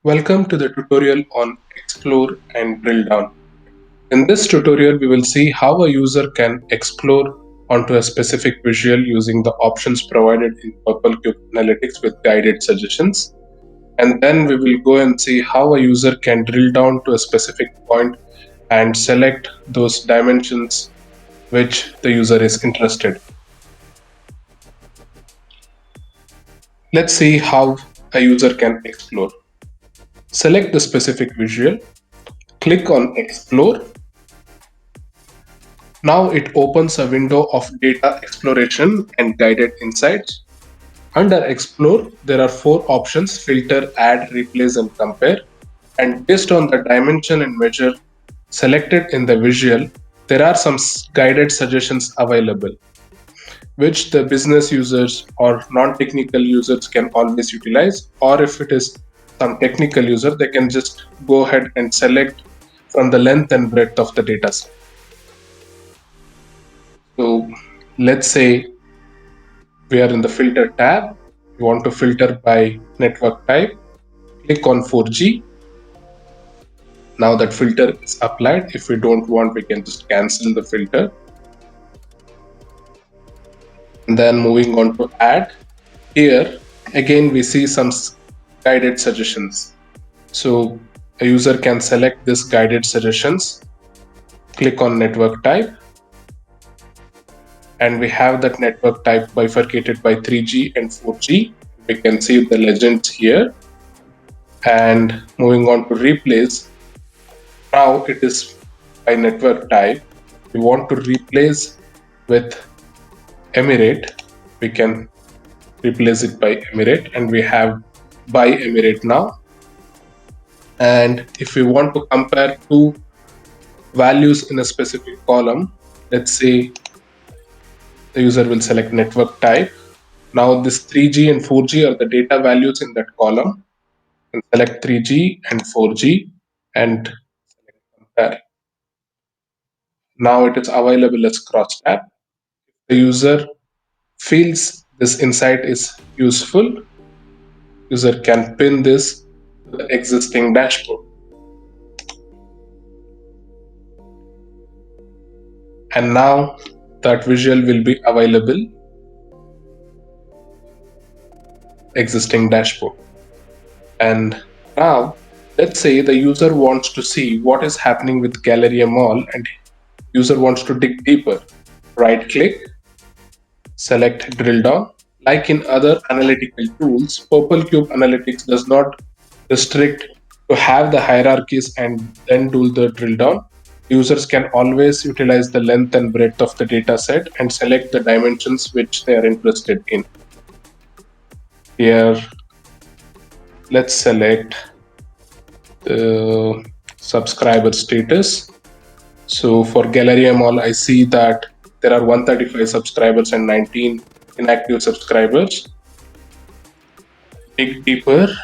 Welcome to the tutorial on Explore and Drill Down. In this tutorial, we will see how a user can explore onto a specific visual using the options provided in PurpleCube Analytics with guided suggestions. And then we will go and see how a user can drill down to a specific point and select those dimensions which the user is interested. Let's see how a user can explore. Select the specific visual, click on Explore. Now it opens a window of data exploration and guided insights. Under Explore, there are 4 options: filter, add, replace, and compare. And based on the dimension and measure selected in the visual, there are some guided suggestions available, which the business users or non-technical users can always utilize. Or if it is some technical user, they can just go ahead and select from the length and breadth of the data set. So let's say we are in the filter tab. We want to filter by network type. Click on 4G. Now that filter is applied. If we don't want, we can just cancel the filter. And then moving on to add. Here again we see some guided suggestions. So a user can select this guided suggestions. Click on network type. And we have that network type bifurcated by 3G and 4G. We can see the legends here. And moving on to replace, now it is by network type. We want to replace with Emirate. We can replace it by Emirate, and we have by Emirate now. And if we want to compare two values in a specific column, let's say the user will select network type. Now this 3G and 4G are the data values in that column. And select 3G and 4G and select compare. Now it is available as cross tab. If the user feels this insight is useful, user can pin this to the existing dashboard. And now that visual will be available existing dashboard. And now let's say the user wants to see what is happening with Galleria Mall and user wants to dig deeper. Right click, select drill down. Like in other analytical tools, PurpleCube Analytics does not restrict to have the hierarchies and then do the drill down. Users can always utilize the length and breadth of the data set and select the dimensions which they are interested in. Here, let's select the subscriber status. So for Galleria Mall, I see that there are 135 subscribers and 19 inactive subscribers. Dig deeper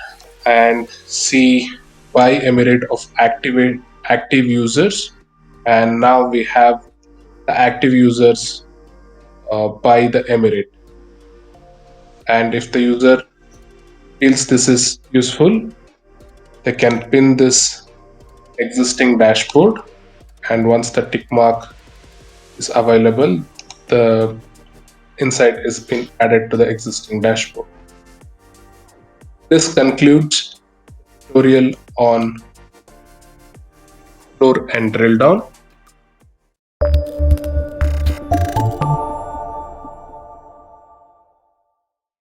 and see by Emirate of active users. And now we have the active users by the Emirate. And if the user feels this is useful, they can pin this existing dashboard. And once the tick mark is available, the insight is being added to the existing dashboard. This concludes the tutorial on explore and drill down.